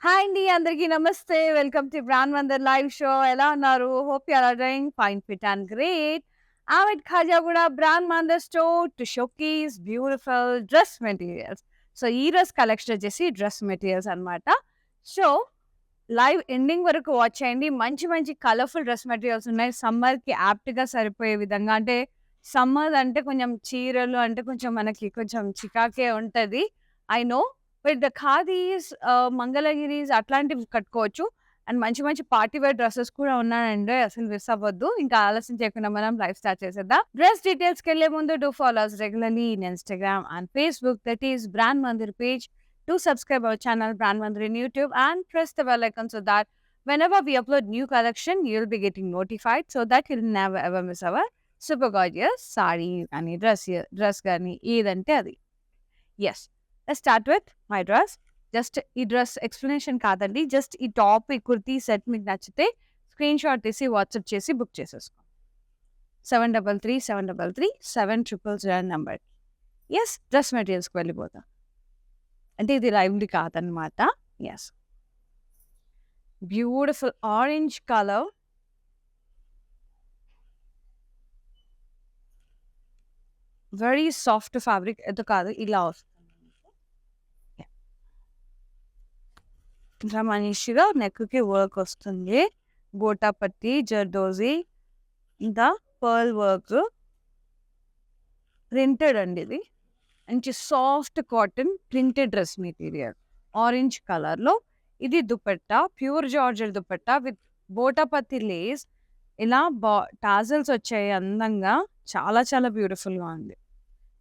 Hi అండి. అందరికీ నమస్తే. Welcome to brand wonder live show. ఎలా ఉన్నారు? Hope you are doing fine, fit and great. I'm at Khajagura Brand Mandar store to showcase beautiful dress materials. So ఈ రోజు collection వచ్చేసి dress materials అన్నమాట. So live ending వరకు watch చేయండి. మంచి మంచి కలర్‌ఫుల్ డ్రెస్ మెటీరియల్స్ ఉన్నాయి. సమ్మర్‌కి యాప్ట్‌గా సరిపోయే విధంగా అంటే సమ్మర్ అంటే కొంచెం చీరలు అంటే కొంచెం మనకి కొంచెం చికాకే ఉంటది. I know. But the khadis, Mangalagiris అట్లాంటివి కట్టుకోవచ్చు. అండ్ మంచి మంచి పార్టీ వేర్ డ్రెసెస్ కూడా ఉన్నాయండి. అసలు మిస్ అవ్వద్దు. ఇంకా ఆలస్యం చేయకుండా మనం లైవ్ స్టార్ట్ చేసేద్దాం. డ్రెస్ డీటెయిల్స్‌కెళ్ళే ముందు do follow us regularly in Instagram and Facebook that is brand Mandir page. Do subscribe our channel Brand Mandir in YouTube and press the bell icon so that whenever we upload new collection, you'll be getting notified so that you'll never ever miss our super gorgeous saree గాని dress గాని ఏదంటే అది. Yes. Let's start with my dress. Just ఈ dress explanation కాదండి. Just ఈ top, ఈ kurti set మీకు నచ్చితే స్క్రీన్‌షాట్ తీసి వాట్సాప్ చేసి బుక్ చేసేసుకోండి. 733733 నంబర్. యెస్. డ్రెస్ మెటీరియల్స్‌కి వెళ్ళిపోదాం. అంటే ఇది లైవ్‌ది కాదనమాట. Yes. Beautiful orange colour. Very soft fabric. ఇది కాదు ఇలా వస్తుంది. యాహ్! ఇలా మంచిగా నెక్‌కి వర్క్ వస్తుంది. గోటాపత్తి, జర్దోజీ ఇంకా పర్ల్ వర్క్. ప్రింటెడ్ అండి ఇది. మంచి soft cotton printed dress material. Orange కలర్‌లో ఇది dupatta. Pure georgette dupatta with బోటాపత్తి లేస్. ఇలా టాజల్స్ వచ్చాయి అందంగా. చాలా చాలా బ్యూటిఫుల్‌గా ఉంది.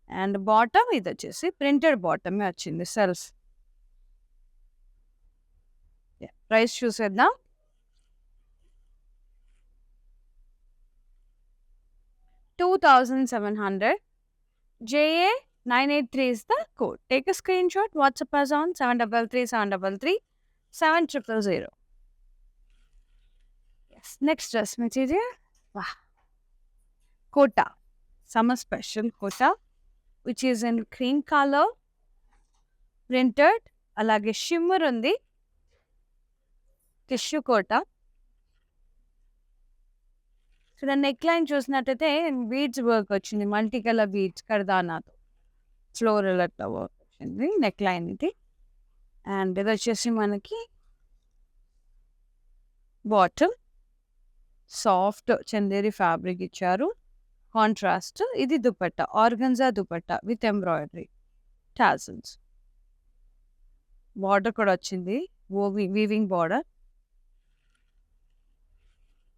అండ్ బాటమ్ ఇదొచ్చేసి ప్రింటెడ్ బాటమే వచ్చింది సెల్ఫ్. యాహ్! ప్రైస్ చూసేద్దాం. 2700. JA 983 is the code. Take a screenshot, WhatsApp us on 733733 Yes. Next dress material. Wow. Kota. Summer special kota, which is in cream color. Printed. అలాగే shimmer ఉంది. Tissue Kota. ఇక్కడ neck line చూసినట్టయితే beads work వచ్చింది. Multi colour beads కర్దానాతో. Floral అట్లా work వచ్చింది neck line ఇది. And ఇది వచ్చేసి మనకి బాటమ్ సాఫ్ట్ చందేరి ఫ్యాబ్రిక్ ఇచ్చారు. కాంట్రాస్ట్. ఇది dupatta. Organza dupatta with embroidery tassels. Border కూడా వచ్చింది. Weaving border.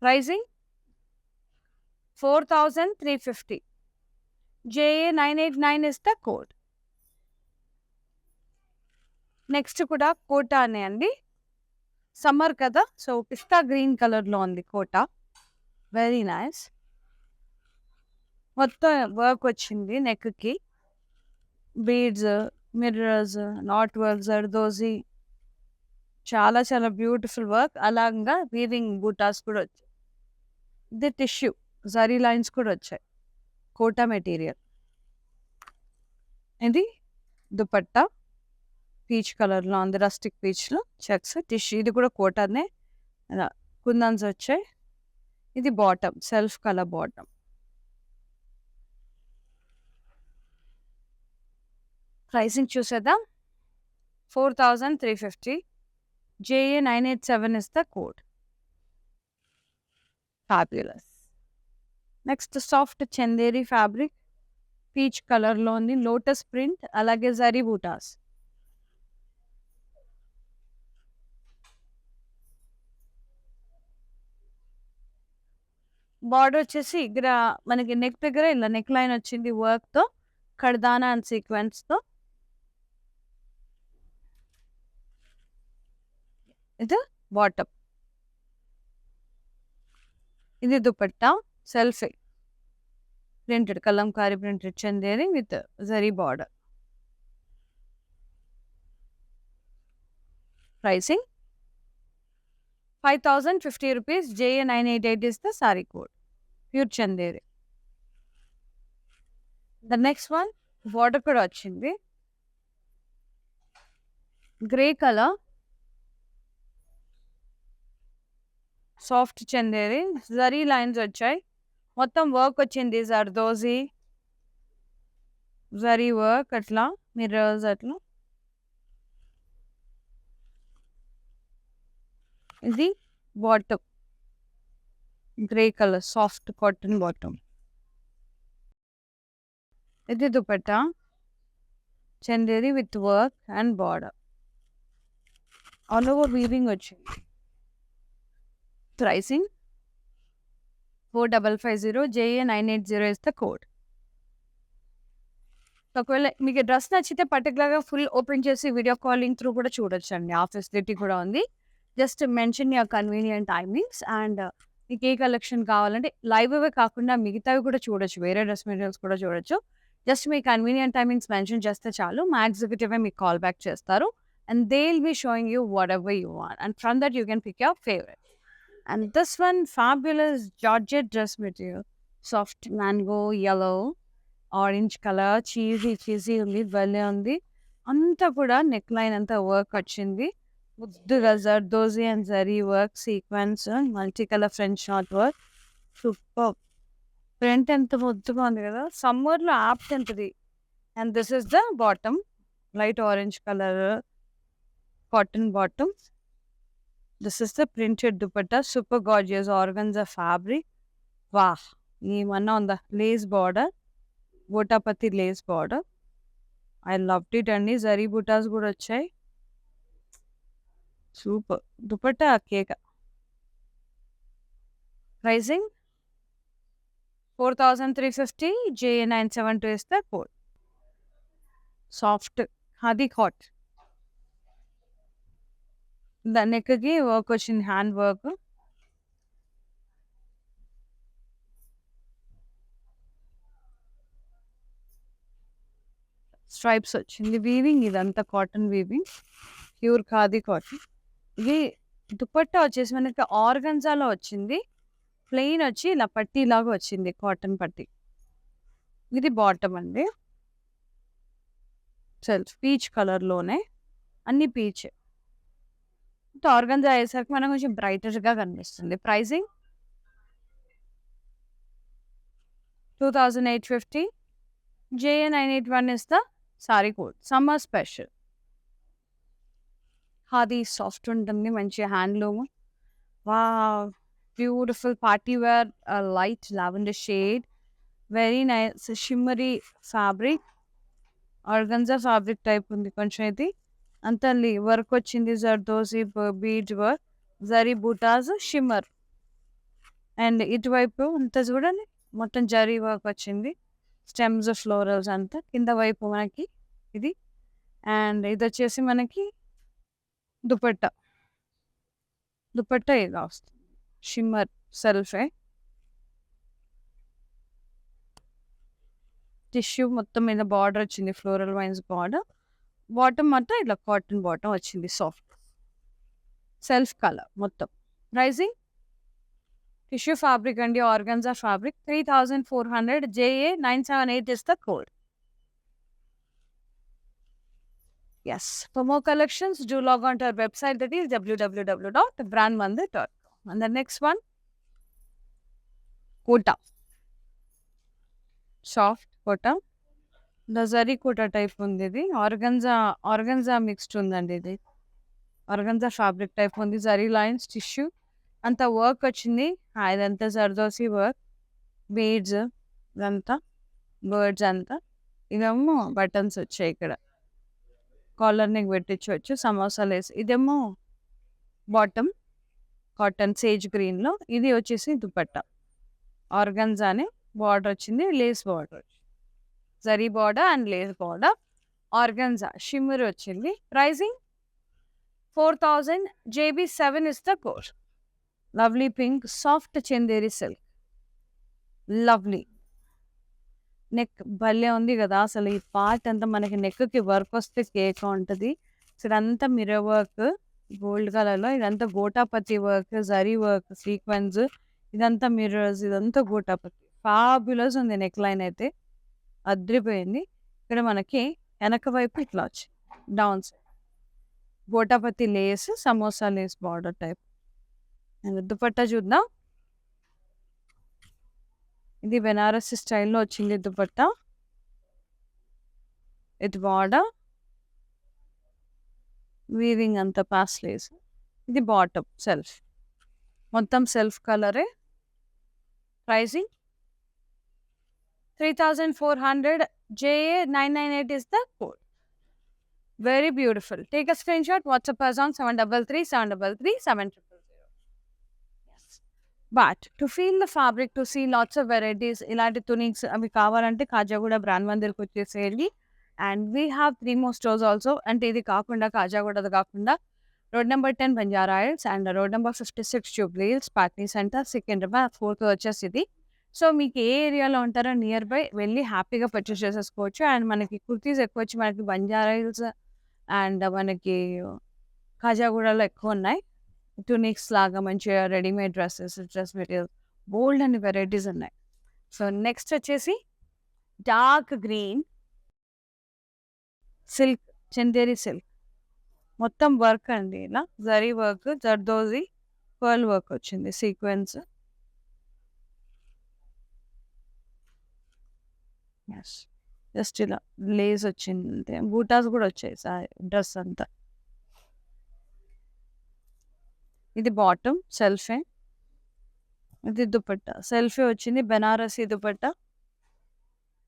Pricing 4350. JA 989 is the code. Next కూడా కోటానే అండి. సమ్మర్ కదా, సో పిస్తా గ్రీన్ కలర్‌లో ఉంది కోట. Very nice. మొత్తం వర్క్ వచ్చింది నెక్‌కి. Beads, mirrors, knot work, zardozi చాలా చాలా బ్యూటిఫుల్ వర్క్. అలాగా వీవింగ్ బూటాస్ కూడా వచ్చాయి. ఇది టిష్యూ జరీ లైన్స్ కూడా వచ్చాయి. కోటా మెటీరియల్. ఇది దుపట్టా పీచ్ కలర్‌లో ఉంది. రస్టిక్ పీచ్‌లో చెక్స్ టిష్యూ. ఇది కూడా కోటానే. అలా కుందన్స్ వచ్చాయి. ఇది bottom self colour bottom. Pricing చూసేద్దాం. 4350. JA 987 is the code. Fabulous. Next soft Chanderi fabric. Peach కలర్‌లో ఉంది. లోటస్ ప్రింట్ అలాగే జరీ బూటాస్. బార్డర్ వచ్చేసి ఇక్కడ మనకి నెక్ దగ్గర ఇలా నెక్ లైన్ వచ్చింది వర్క్‌తో. కర్దానా అండ్ సీక్వెన్స్‌తో. ఇది బాటమ్. ఇది దుపట్టా సెల్ఫే. Printed Kalamkari printed Chanderi with zari border. Pricing 5050 rupees. JA 988 is the saree code. Pure chanderi. The next one border కూడా వచ్చింది. Grey colour soft Chanderi zari lines వచ్చాయి. మొత్తం వర్క్ వచ్చింది జర్దోజీ జరీ వర్క్ అట్లా మిర్రర్స్ అట్లా. ఇది bottom grey colour soft cotton bottom. ఇది dupatta Chanderi with work and border all over weaving వచ్చింది. Pricing 4550 JA980 is the code. ఒకవేళ మీకు డ్రెస్ నచ్చితే పర్టికులర్గా ఫుల్ ఓపెన్ చేసి వీడియో కాలింగ్ త్రూ కూడా చూడొచ్చు అండి. ఆ ఫెసిలిటీ కూడా ఉంది. Just mention your convenient timings and మీకు ఏ కలెక్షన్ కావాలంటే లైవ్వే కాకుండా మిగతావి కూడా చూడొచ్చు. వేరే డ్రెస్ మెటీరియల్స్ కూడా చూడొచ్చు. జస్ట్ మీ కన్వీనియంట్ టైమింగ్స్ మెన్షన్ చేస్తే చాలు. మా ఎగ్జిక్యూటివ్ మీకు కాల్ బ్యాక్ చేస్తారు and they will be showing you whatever you want and from that you can pick your favourite. And this one fabulous georgette dress material soft mango yellow orange colour చీజీ ఉంది. భలే ఉంది. అంతా కూడా neck line అంతా work వచ్చింది. ముద్దుగా zardozi and zari work sequence multi colour French knot work super. Print ఎంత ముద్దుగా ఉంది కదా. సమ్మర్లో యాప్ట్ ఎంతది. And this is the bottom light orange colour cotton bottom. This is the printed dupatta super gorgeous organza fabric. వాహ్ ఏమన్నా ఉందా. Lace border gotapatti lace border. I loved it అండి. జరీ బుటాస్ కూడా వచ్చాయి. సూపర్ దుపట్టా కేక. Pricing 4350 JA972 is the code. Soft అది hot. దాని నెక్కి వర్క్ వచ్చింది హ్యాండ్ వర్క్. స్ట్రైప్స్ వచ్చింది. వీవింగ్ ఇదంతా cotton weaving pure khadi cotton. ఇది దుపట్టా వచ్చేసి మనకి ఆర్గన్జాలో వచ్చింది. ప్లెయిన్ వచ్చి ఇలా పట్టీ లాగా వచ్చింది కాటన్ పట్టీ. ఇది బాటమ్ అండి. సెల్ఫ్ పీచ్ కలర్లోనే అన్ని పీచ్. ఆర్గన్జా అయ్యేసరికి మనకు కొంచెం బ్రైటర్గా కనిపిస్తుంది. Pricing 2850 JA981 is the sari code. Summer special. అది సాఫ్ట్ ఉంటుంది మంచి handloom. Wow beautiful party wear light lavender shade very nice shimmery fabric organza fabric type ఉంది కొంచెం. ఇది అంతా వర్క్ వచ్చింది. Zardozi bead work zari butas shimmer. And ఇటువైపు అంతా చూడండి మొత్తం జరీ వర్క్ వచ్చింది. స్టెమ్స్ ఫ్లోరల్స్ అంతా కింద వైపు మనకి ఇది. అండ్ ఇది వచ్చేసి మనకి దుపట్టా. దుపట్టా ఇలా వస్తుంది షిమ్మర్ సెల్ఫే. టిష్యూ మొత్తం మీద బార్డర్ వచ్చింది ఫ్లోరల్ వైన్స్ బార్డర్. బాటమ్ మొత్తం ఇట్లా కాటన్ బాటమ్ వచ్చింది సాఫ్ట్ సెల్ఫ్ కలర్ మొత్తం. ప్రైసింగ్ టిష్యూ ఫ్యాబ్రిక్ అండి organza fabric 3400 JA978 is the code. Yes, for more collections do log on to our website that is www.brandmandir.com. and the next one kota soft kota the zari kota type undi. Idi organza mixed undandi. Idi organza fabric type undi. Zari lines tissue అంతా work వచ్చింది. ఇదంతా zardozi work beads ఇదంతా birds అంతా. ఇదేమో buttons వచ్చాయి ఇక్కడ collar neck పెట్టించవచ్చు సమోసాలు వేసి. ఇదేమో బాటమ్ కాటన్ సేజ్ గ్రీన్లో. ఇది వచ్చేసి దుపట్టా ఆర్గన్జానే బార్డర్ వచ్చింది. Lace border zari border and lace border organza shimmer వచ్చింది. Pricing 4000 JB7 is the code. Lovely pink soft Chanderi silk lovely neck భలే ఉంది కదా. అసలు ఈ పార్ట్ అంతా మనకి నెక్కి వర్క్ వస్తే కేక్ ఉంటుంది. ఇదంతా మిర్రర్ వర్క్ గోల్డ్ కలర్లో. ఇదంతా gotapatti work zari work sequence ఇదంతా మిర్రర్స్ ఇదంతా గోటాపతి. ఫ్యాబ్యులస్ ఉంది నెక్ లైన్ అయితే అద్రిపోయింది. ఇక్కడ మనకి వెనక వైపు ఇట్లా వచ్చి down side gotapatti lace samosa lace border type. And dupatta చూద్దాం. ఇది బెనారసి స్టైల్‌లో వచ్చింది దుపట్టా. With border. వీవింగ్ అంతా పాస్లేస్. ఇది బాటమ్ సెల్ఫ్. మొత్తం సెల్ఫ్ కలరే. Pricing 3400. JA 998 is the code. Very beautiful. Take a screenshot. WhatsApp us on 733 733 7000. Yes. But to feel the fabric, to see lots of varieties, ఇలాంటి తునిక్స్ అవి కావాలంటే కాజాగూడ బ్రాండ్ మందిర్కి వచ్చేసేయండి. And we have 3 more stores also. అంటే ఇది కాకుండా కాజాగూడది కాకుండా road number 10 Banjara hills and road number 56 Jubilee hills Patny centre Secunderabad 4th వచ్చేసి ఇది. సో మీకు ఏ ఏరియాలో ఉంటారో నియర్ బై వెళ్ళి హ్యాపీగా పర్చేస్ చేసేసుకోవచ్చు. అండ్ మనకి కుర్తీస్ ఎక్కువ వచ్చి మనకి బంజారా హిల్స్ అండ్ మనకి కాజాగూడలో ఎక్కువ ఉన్నాయి. టునిక్స్ లాగా మంచిగా రెడీమేడ్ డ్రెస్సెస్, డ్రెస్ మెటీరియల్స్ బోల్డ్ అన్ని వెరైటీస్ ఉన్నాయి. సో నెక్స్ట్ వచ్చేసి dark green silk, Chanderi silk మొత్తం వర్క్ అండి. ఇలా zari work, zardozi pearl work వచ్చింది సీక్వెన్స్. జస్ట్ ఇలా లేస్ వచ్చింది అంతే. బూటాస్ కూడా వచ్చాయి డ్రెస్ అంతా. ఇది బాటమ్ సెల్ఫే. ఇది దుపట్టా సెల్ఫే వచ్చింది. బెనారసీ దుపట్టా.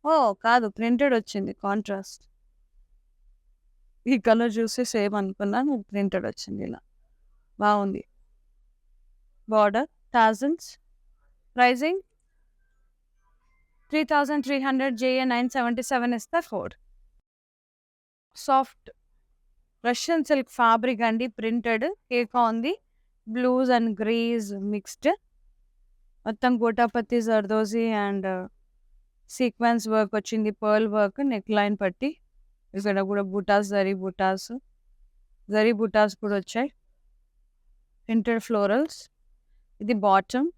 ఓ కాదు, ప్రింటెడ్ వచ్చింది కాంట్రాస్ట్. ఈ కలర్ చూసి సేమ్ అనుకున్నాను, ప్రింటెడ్ వచ్చింది ఇలా బాగుంది. Border tassels. Pricing 3300. JA 977 is the code. Soft Russian silk fabric అండి, ప్రింటెడ్ కేకా ఉంది. Blues and greys mixed. మొత్తం gotapatti, zardozi and sequence work వచ్చింది. పర్ల్ వర్క్, నెక్ లైన్ పట్టి. ఇక్కడ కూడా బూటాస్, జరీ బూటాస్ కూడా వచ్చాయి. Printed florals. ఇది బాటమ్.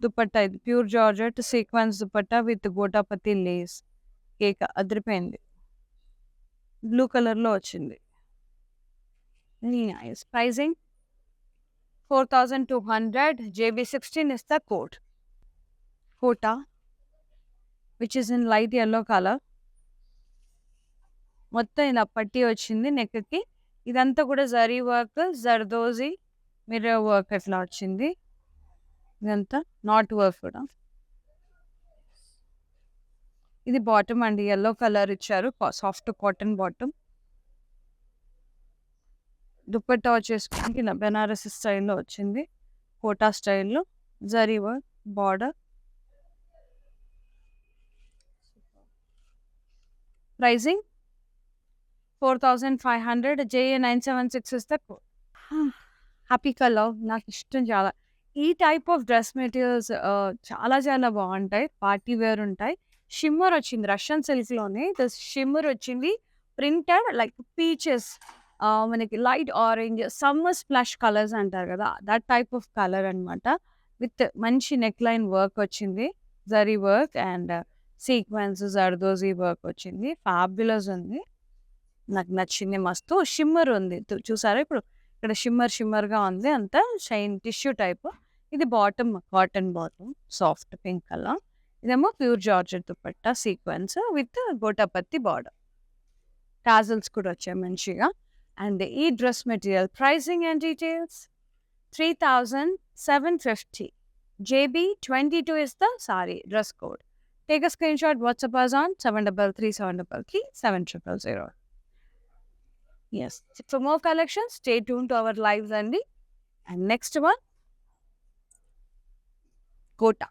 దుపట్టా ఇది pure georgette sequence dupatta with gotapatti lace. కేక అదిరిపోయింది. బ్లూ కలర్లో వచ్చింది. Nice. Pricing 4200. JB 16 is the code. Quota which is in light yellow colour. మొత్తం ఇలా పట్టి వచ్చింది నెక్కి. ఇదంతా కూడా zari work, zardozi mirror work అట్లా వచ్చింది. ఇదంతా నాట్ వర్క్ కూడా. ఇది బాటమ్ అండి, ఎల్లో కలర్ ఇచ్చారు, సాఫ్ట్ కాటన్ బాటమ్. దుపట్టా వచ్చేసి బెనారసి స్టైల్లో వచ్చింది, కోటా స్టైల్లో zari work border. Pricing 4500. JA 976 is the code. Happy colour నాకు ఇష్టం చాలా. ఈ టైప్ ఆఫ్ డ్రెస్ మెటీరియల్స్ చాలా చాలా బాగుంటాయి, పార్టీ వేర్ ఉంటాయి. షిమ్మర్ వచ్చింది రష్యన్ సిల్క్లోనే. షిమ్మర్ వచ్చింది ప్రింటెడ్ లైక్ పీచెస్, మనకి light orange, summer splash colours అంటారు కదా, దట్ టైప్ ఆఫ్ కలర్ అనమాట. విత్ మంచి నెక్ లైన్ వర్క్ వచ్చింది, zari work and sequence zardozi work వచ్చింది. ఫ్యాబులస్ ఉంది, నాకు నచ్చింది. మస్తు షిమ్మర్ ఉంది, చూసారా ఇప్పుడు ఇక్కడ షిమ్మర్గా ఉంది, అంతా షైన్ టిష్యూ టైప్. ఇది bottom cotton bottom, soft pink colour. ఇదేమో pure georgette dupatta sequence with gotapatti border. Tassels కూడా వచ్చాయి మంచిగా. అండ్ ఈ dress material pricing and details 3750. JB 22 is the saree dress code. Take a screenshot, WhatsApp us on 733 733 7000. Yes. For more collections, stay tuned to our lives అండి. And next one, Kota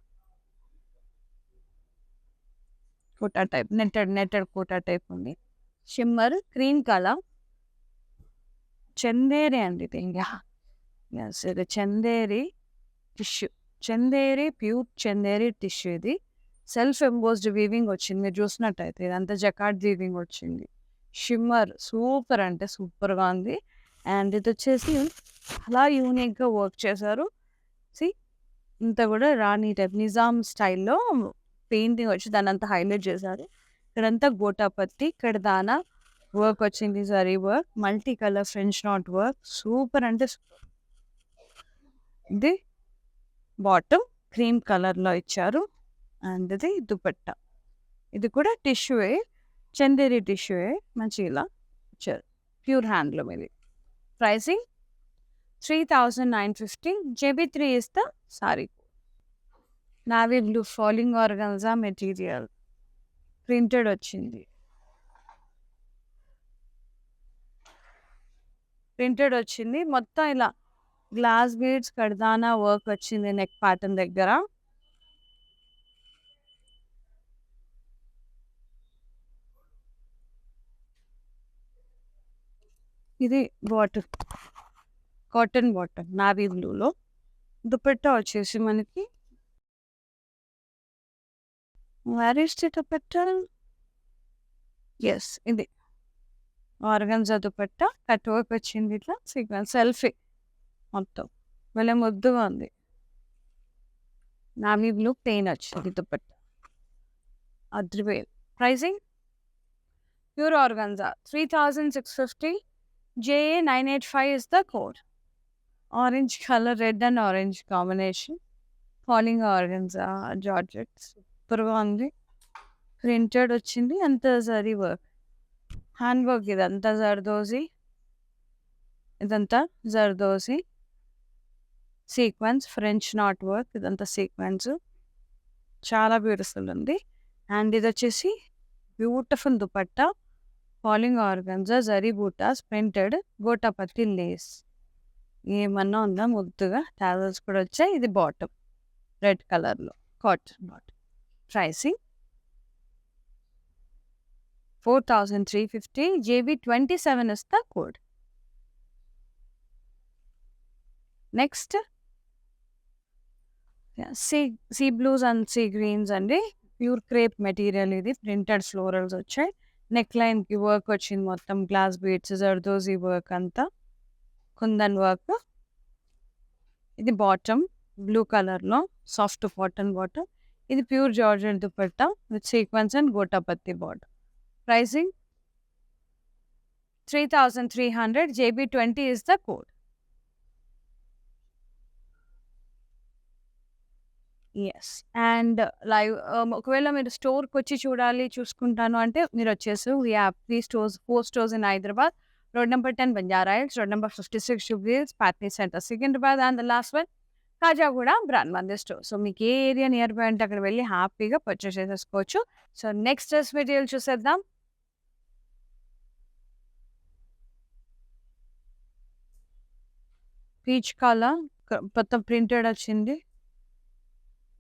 type, netted Kota type ఉంది. Shimmer cream colour, Chanderi అండి ఇది. Yes, ఇది Chanderi tissue, Chanderi pure Chanderi tissue. ఇది self embossed weaving వచ్చింది, మీరు చూసినట్టయితే ఇదంతా జకార్డ్ వీవింగ్ వచ్చింది. షిమ్మర్ సూపర్ అంటే సూపర్గా ఉంది. అండ్ ఇది వచ్చేసి చాలా యూనిక్గా వర్క్ చేశారు. సి ఇంత కూడా రాణి టైప్ నిజాం స్టైల్లో పెయింటింగ్ వచ్చి దాన్ని అంతా హైలైట్ చేశారు. ఇక్కడంతా గోటాపత్తి, ఇక్కడ దానా వర్క్ వచ్చింది, zari work, multi colour French knot work, super అంటే సూపర్. ఇది బాటమ్ క్రీమ్ కలర్లో ఇచ్చారు. అండ్ ఇది దుపట్టా, ఇది కూడా టిష్యూయే, చందేరి టిష్యూయే, మంచి ఇలా ఇచ్చారు. ప్యూర్ హ్యాండ్లూమ్ ఇది. Pricing 3950. JB3 is the saree. Navy blue falling organza material, printed వచ్చింది. ప్రింటెడ్ వచ్చింది మొత్తం ఇలా గ్లాస్ బీడ్స్ కడ్దానా వర్క్ వచ్చింది నెక్ ప్యాటర్న్ దగ్గర. ఇది బాటమ్, కాటన్ బాటమ్ నావీ బ్లూలో. దుపట్టా వచ్చేసి మనకి where is the dupatta, yes ఇది ఆర్గాన్జా దుపట్టా, కట్ వర్క్ వచ్చింది ఇట్లా సీక్వెన్స్ సెల్ఫీ మొత్తం భలే ముద్దుగా ఉంది. నావీ బ్లూ ప్లెయిన్ వచ్చింది దుపట్టా, అద్రివేల్. Pricing pure organza 3650. JA985 is the code. Orange color, red and orange combination. Falling organza georgette సూపర్గా ఉంది. ప్రింటెడ్ వచ్చింది, అంత జరీ వర్క్, హ్యాండ్ వర్క్. ఇదంతా జర్దోజీ, ఇదంతా zardozi sequence, French knot work, ఇదంతా సీక్వెన్స్, చాలా బ్యూటిఫుల్ ఉంది. అండ్ ఇది వచ్చేసి beautiful dupatta, falling organza, zari butas, printed, gotapatti lace, ఏమన్నా ఉందా ముద్దుగా. టాజల్స్ కూడా వచ్చాయి. ఇది బాటమ్ రెడ్ కలర్లో cotton bottom. Pricing 4350. JB27 is the code. Next sea blues and sea greens అండి. ప్యూర్ క్రేప్ మెటీరియల్ ఇది, ప్రింటెడ్ ఫ్లోరల్స్ వచ్చాయి. నెక్ లైన్కి వర్క్ వచ్చింది మొత్తం, గ్లాస్ బీడ్స్, జర్దోజీ వర్క్ అంతా, కుందన్ వర్క్. ఇది బాటమ్ బ్లూ కలర్లో సాఫ్ట్ కాటన్ బాటమ్. ఇది pure georgette dupatta with sequence and gotapatti bottom. Pricing 3300. JB20 is the code. Yes. And live ఒకవేళ మీరు స్టోర్కి వచ్చి చూడాలి, చూసుకుంటాను అంటే మీరు వచ్చేసి we have 4 stores in Hyderabad. Road number 10 Banjara Hills, road number 56 Jubilee Hills, Patni Center Secunderabad, and the last one Khajaguda brand Mandir store. So మీకు ఏ ఏరియా నియర్ బై అంటే అక్కడ వెళ్ళి హ్యాపీగా పర్చేస్ చేసేసుకోవచ్చు. సో నెక్స్ట్ డ్రెస్ మెటీరియల్ చూసేద్దాం. Peach colour మొత్తం printed వచ్చింది,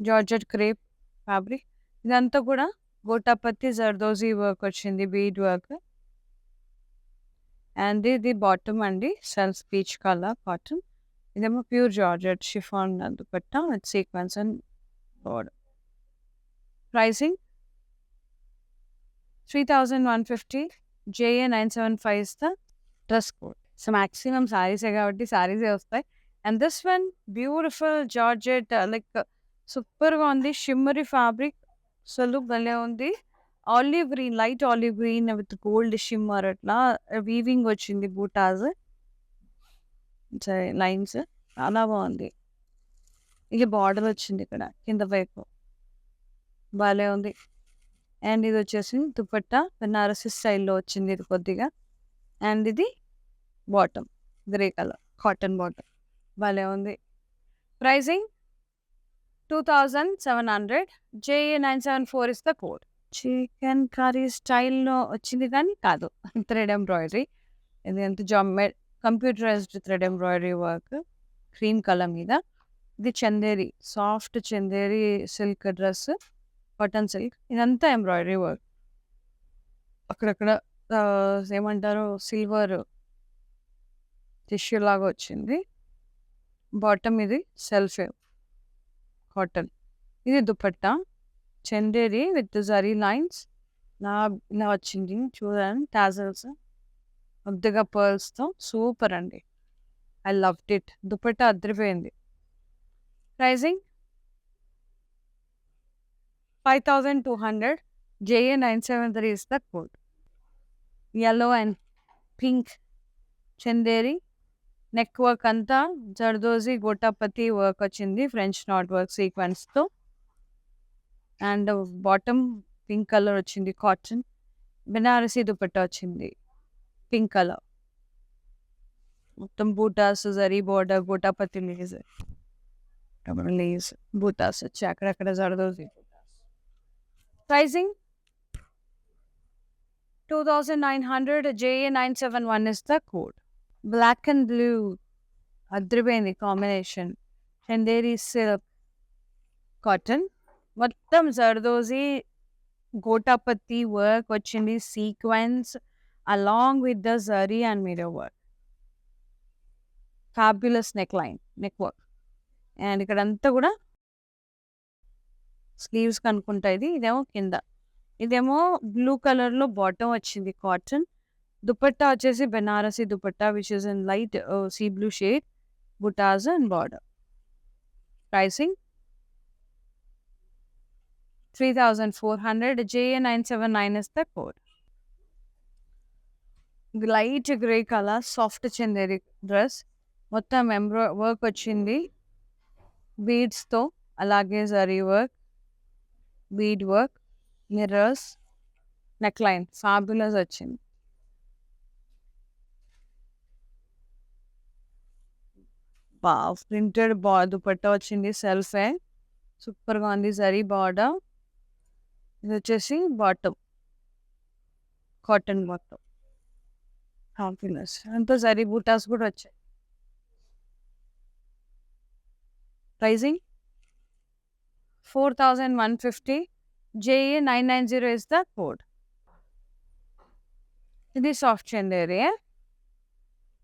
georgette crepe fabric. ఇదంతా కూడా గోటాపత్తి జర్దోజీ వర్క్ వచ్చింది, బీడ్ వర్క్. అండ్ ఇది బాటమ్ అండి, సెల్ఫ్ పీచ్ కలర్ కాటన్. ఇదేమో pure georgette chiffon dupatta with sequence and border. Pricing 3150. JA975 is the dress code. So maximum శారీసే కాబట్టి శారీసే వస్తాయి. And this one beautiful georgette, like సూపర్గా ఉంది, షిమ్మరీ ఫ్యాబ్రిక్, అసలు భలే ఉంది. Olive green, light olive green with gold shimmer, అట్లా వీవింగ్ వచ్చింది, బూటాస్, లైన్స్, చాలా బాగుంది. ఇది బార్డర్ వచ్చింది ఇక్కడ కింద వైపు, భలే ఉంది. అండ్ ఇది వచ్చేసి దుపట్టా బెనారసి స్టైల్లో వచ్చింది ఇది కొద్దిగా. అండ్ ఇది bottom grey colour cotton bottom, భలే ఉంది. Pricing 2700. JA974 is the code. Chikankari స్టైల్లో వచ్చింది కానీ కాదు, థ్రెడ్ ఎంబ్రాయిడరీ. ఇది ఎంత computerised thread embroidery work, cream colour మీద. ఇది Chanderi, soft Chanderi silk dress, cotton silk, ఇదంతా ఎంబ్రాయిడరీ వర్క్. అక్కడక్కడ ఏమంటారు సిల్వర్ టిష్యూ లాగా వచ్చింది. బాటమ్ ఇది సెల్ఫ్ కాటన్. ఇది దుపట్టా చందేరి విత్ జరీ లైన్స్, ఇలా వచ్చింది చూడండి, టాజల్స్ ముద్దుగా పర్ల్స్తో, సూపర్ అండి. I loved it. దుపట్టా అదిరిపోయింది. Pricing 5200. JA973 is the code. yellow and pink Chanderi. Neck work అంతా జర్దోజీ గోటాపతి వర్క్ వచ్చింది ఫ్రెంచ్ నాట్ వర్క్ సీక్వెన్స్తో. అండ్ బాటమ్ పింక్ కలర్ వచ్చింది కాటన్. బెనారసీ దుపట్టా వచ్చింది పింక్ కలర్. మొత్తం butas zari border gotapatti lace lace butas వచ్చి అక్కడక్కడ zardozi. Pricing 2900. JA971 is the code. Black and blue అద్రిపోయింది combination. Chanderi silk cotton మొత్తం జర్దోజీ గోటాపతి వర్క్ వచ్చింది sequence along with the zari and mirror work. Fabulous neck line neck work. And ఇక్కడంతా కూడా sleeves కనుక్కుంటా. ఇదేమో కింద, ఇదేమో బ్లూ కలర్లో బాటమ్ వచ్చింది కాటన్. దుపట్టా వచ్చేసి Banarasi dupatta which is in light sea blue shade, butas and border. Pricing 3400. JA979 is the code. Light grey colour soft Chanderi dress. మొత్తం work వచ్చింది బీడ్స్తో, అలాగే zari work, bead work, mirrors, neckline fabulous వచ్చింది. ప్రింటెడ్ దుపట్టా వచ్చింది సెల్ఫే, సూపర్గా ఉంది జరీ బార్డర్. ఇది వచ్చేసి బాటమ్ కాటన్ బాటమ్ హ్యాపీనెస్ అంతా జరీ బూటాస్ కూడా వచ్చాయి. Pricing 4150. JA990 is the code. ఇది సాఫ్ట్ చందేరి.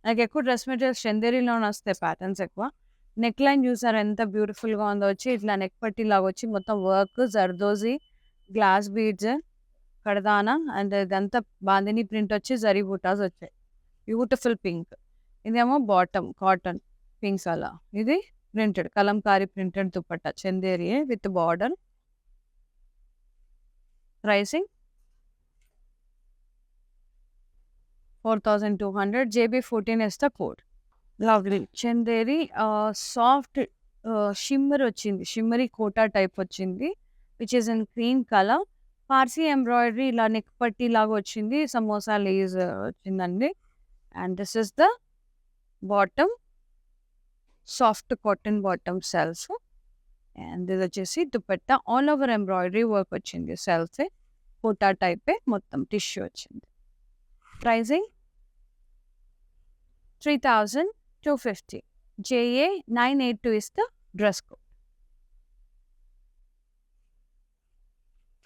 నాకు ఎక్కువ డ్రెస్ మెటీరియల్స్ చందేరిలోనే వస్తాయి ప్యాటర్న్స్ ఎక్కువ. నెక్ లైన్ చూసారు ఎంత బ్యూటిఫుల్గా ఉందో, వచ్చి ఇట్లా నెక్ పట్టి లాగా వచ్చి మొత్తం వర్క్ జర్దోజీ గ్లాస్ బీడ్స్ కడదానా అండ్ ఇదంతా బాందిని ప్రింట్ వచ్చి జరీ బూటాస్ వచ్చాయి. Beautiful pink. ఇదేమో బాటమ్ కాటన్ పింక్స్ అలా. ఇది printed Kalamkari printed dupatta Chanderi with border. Pricing 4200. JB14 is the code. Lovely Chanderi soft shimmer వచ్చింది, షిమ్మరీ కోటా టైప్ వచ్చింది which is in green colour. Parsi embroidery ఇలా నెక్ పట్టి లాగా వచ్చింది, సమోసా లేజ్ వచ్చిందండి. And this is the bottom, soft cotton bottom self. And ఇది వచ్చేసి dupatta all over embroidery work వచ్చింది సెల్ఫ్, కోటా టైపే మొత్తం టిష్యూ వచ్చింది. Pricing 3250. JA982 is the dress code.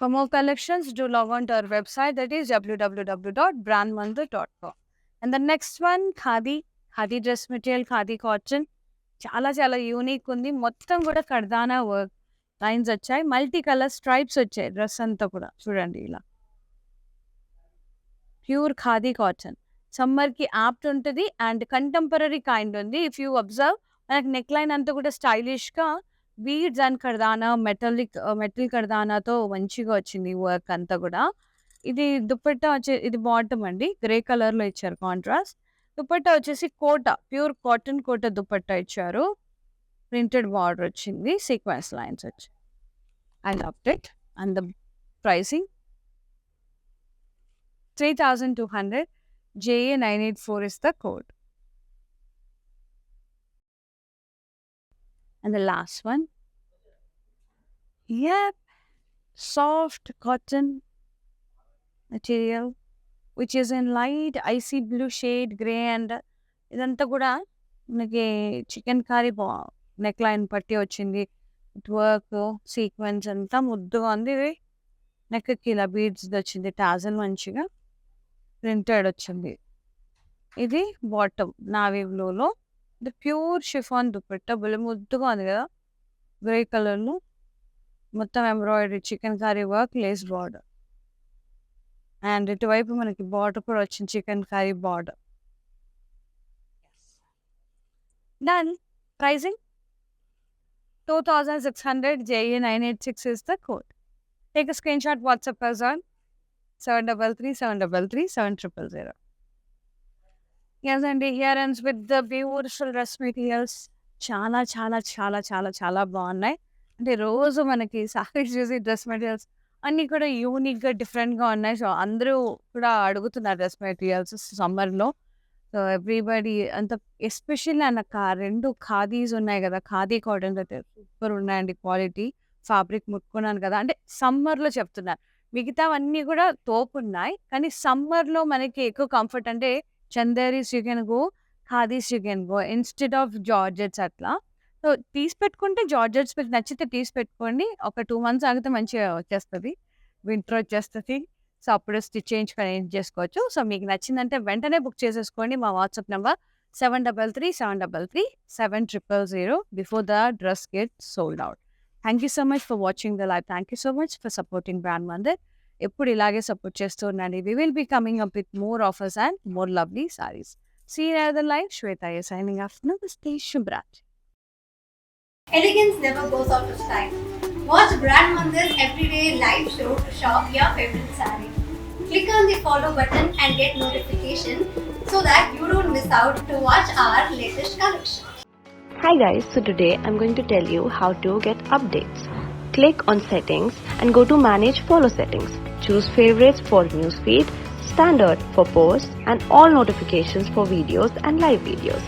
For more collections, do log on to our website, that is www.brandmandir.com. And the next one, khadi dress material, khadi cotton. చాలా చాలా unique ఉంది. మొత్తం కూడా కర్దానా work lines వచ్చాయి, multi colour stripes వచ్చాయి dress అంతా కూడా. చూడండి ఇలా ప్యూర్ ఖాదీ కాటన్. సమ్మర్కి యాప్ట్ ఉంటుంది అండ్ కంటెంపరీ కైండ్ ఉంది. ఇఫ్ యూ అబ్జర్వ్ మనకి నెక్ లైన్ అంతా కూడా స్టైలిష్గా బీడ్స్ అండ్ కర్దానా మెటల్ కర్దానాతో మంచిగా వచ్చింది వర్క్ అంతా కూడా. ఇది దుపట్టా ఇది బాటమ్ అండి, గ్రే కలర్లో ఇచ్చారు కాంట్రాస్ట్. దుపట్టా వచ్చేసి కోట, ప్యూర్ కాటన్ కోట దుపట్టా ఇచ్చారు. ప్రింటెడ్ బార్డర్ వచ్చింది, సీక్వెన్స్ లైన్స్ వచ్చి. I loved it. And the pricing 3200. JA984 is the code. And the last one, yep, soft cotton material which is in light icy blue shade, grey and ఇదంతా కూడా మనకి chicken curry neck line పట్టి వచ్చింది. Work sequence అంతా ముద్దుగా ఉంది. ఇది నెక్కి ఇలా బీడ్స్ వచ్చింది, టాజల్ మంచిగా ప్రింటెడ్ వచ్చింది. ఇది బాటమ్ నావీ బ్లూలో. ఇది ప్యూర్ షిఫాన్ దుపట్టా, బుల్లి ముద్దుగా ఉంది కదా, గ్రే కలర్లో. మొత్తం embroidery chikankari work, lace border. And ఇటువైపు మనకి బార్డర్ కూడా వచ్చింది, chikankari border. Done. Pricing 2600. JA986 is the code. Take a screenshot, WhatsApp us on 733 yes అండి. Here ends with the beautiful dress materials చాలా చాలా చాలా చాలా చాలా బాగున్నాయి. అంటే రోజు మనకి సారీస్ చూసి డ్రెస్ మెటీరియల్స్ అన్నీ కూడా యూనిక్‌గా, డిఫరెంట్‌గా ఉన్నాయి. సో, అందరూ కూడా అడుగుతున్నారు డ్రెస్ మెటీరియల్స్ సమ్మర్‌లో. సో, ఎవ్రీబడీ అంత ఎస్పెషల్లీ నాకు ఆ 2 ఖాదీస్ ఉన్నాయి గదా! ఖాదీ కాటన్స్ అయితే సూపర్ ఉన్నాయండి క్వాలిటీ. ఫ్యాబ్రిక్ ముట్టుకున్నాను కదా! అంటే సమ్మర్‌లో చెప్తున్నా. మిగతావన్నీ కూడా తోపున్నాయి. కానీ సమ్మర్‌లో మనకి ఎక్కువ కంఫర్ట్ అంటే Chanderis you can go, khadis you can go instead of georgettes అట్లా. సో, తీసి పెట్టుకుంటే జార్జెట్స్ మీకు నచ్చితే తీసి పెట్టుకోండి. ఒక 2 మంత్స్ ఆగితే మంచిగా వచ్చేస్తది. వింటర్ వచ్చేస్తది. సో, అప్పుడు స్టిచ్ చేయించుకొని ఏం చేసుకోవచ్చు. సో, మీకు నచ్చిందంటే వెంటనే బుక్ చేసేసుకోండి. మా WhatsApp number 7337337000 before the dress gets sold out. Thank you so much for watching the live. Thank you so much for supporting brand Mandir. ఎప్పుడు ఇలాగే సపోర్ట్ చేస్తూ ఉండండి. We will be coming up with more offers and more lovely saris. See you in the live. Shweta is signing off. Namaste. Shubhrat. Elegance never goes out of style. Watch Brand Mandir's everyday live show to shop your favorite saree. Click on the follow button and get notification so that you don't miss out to watch our latest collection. Hi guys, so today I'm going to tell you how to get updates. Click on settings and go to manage follow settings. Choose favorites for newsfeed, standard for posts and all notifications for videos and live videos.